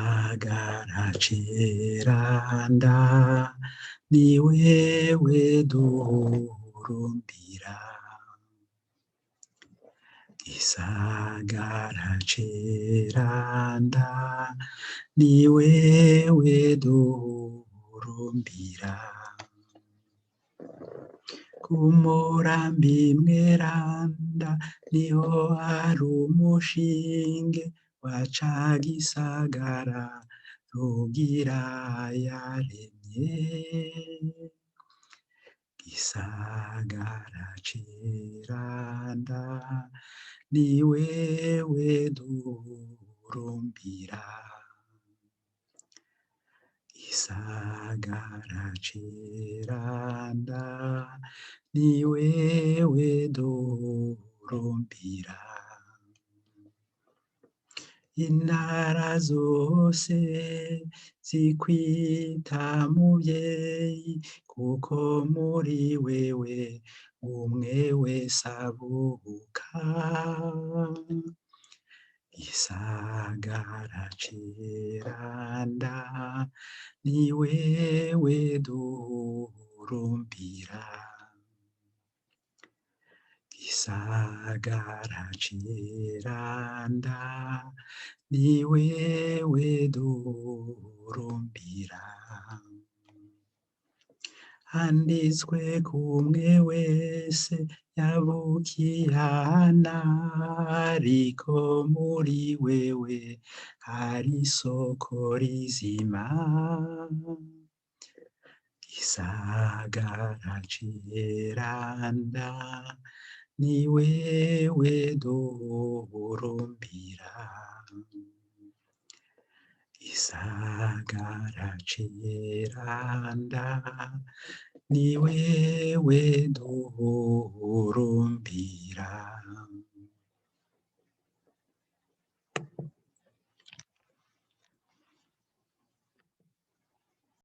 gisagara ceranda ni wewe duhurumbira, gisagara ceranda ni wewe duhurumbira, kumurambi mweranda niho hari umushinge wa ca gisagara rugira yaremye, gisagara ceranda ni wewe duhurumbira, gisagara ceranda ni wewe duhurumbira, intara zose zikwita muvyeyi kuko muri wewe umwe wese avuka, gisagara ceranda ni wewe duhurumbira, gisagara ceranda ni wewe duhurumbira, handitswe kumwe wese yavukiye ahana ariko muri wewe hari isoko rizima, gisagara ceranda ni wewe duhurumbira, gisagara ceranda ni wewe duhurumbira.